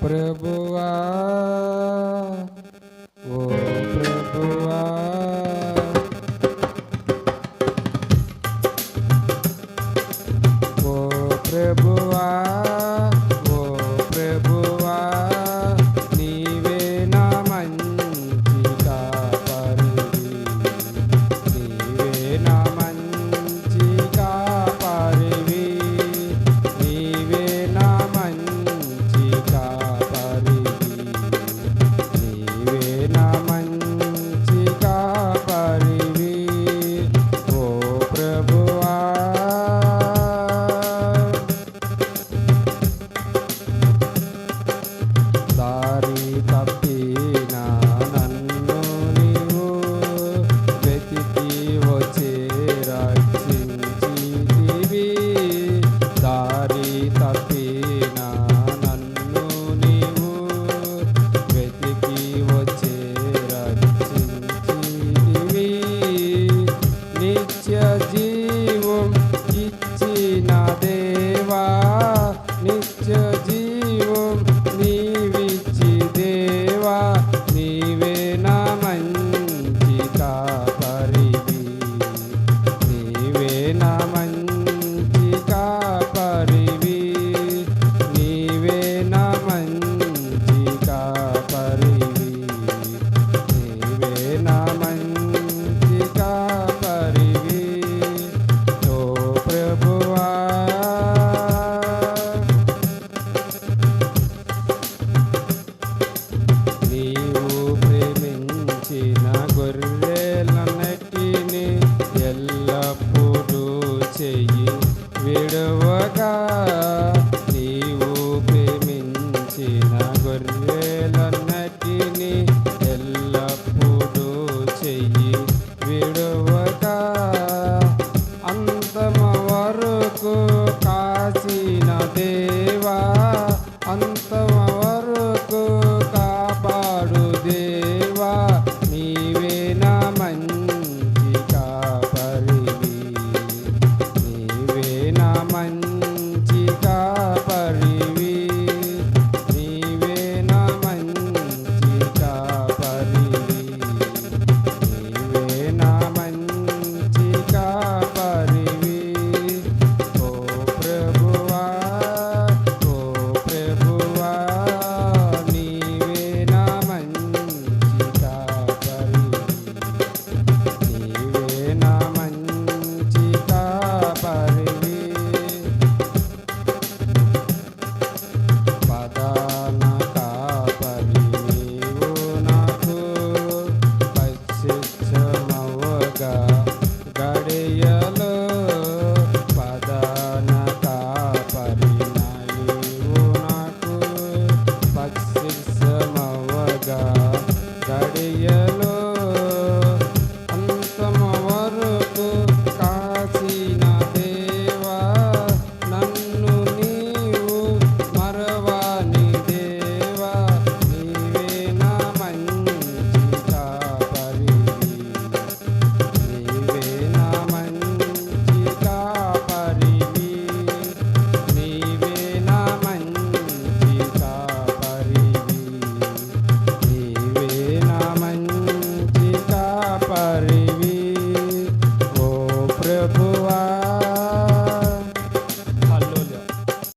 ప్రభువా ఓ ప్రభువా ఓ ప్రభువా ఓ ప్రభువా నీవే నా మంచి కాపరివి నీవే నా మంచి కాపరివి నీవే నా మంచి కాపరివి నీవే నా మంచి కాపరివి ఓ ప్రభువా దారి తప్పిన నన్ను నీవు వెతికి వచ్చి రక్షించితివి దారి తప్పిన నన్ను నీవు వెతికి వచ్చి రక్షించితివి నిత్య జీవం ఇచ్చిన దేవా నిత్య జీవం నీవిచ్చి దేవా నీవే నా మంచి కాపరివి నీవే నా మంచి కాపరివి నీవే నా మంచి కాపరివి నీవే నా మంచి కాపరివి ఓ ప్రభువా నీవు ప్రేమించిన గొర్రెలన్నిటిని ఎల్లప్పుడూ చెయ్యి విడవగా నీవు ప్రేమించిన గొర్రె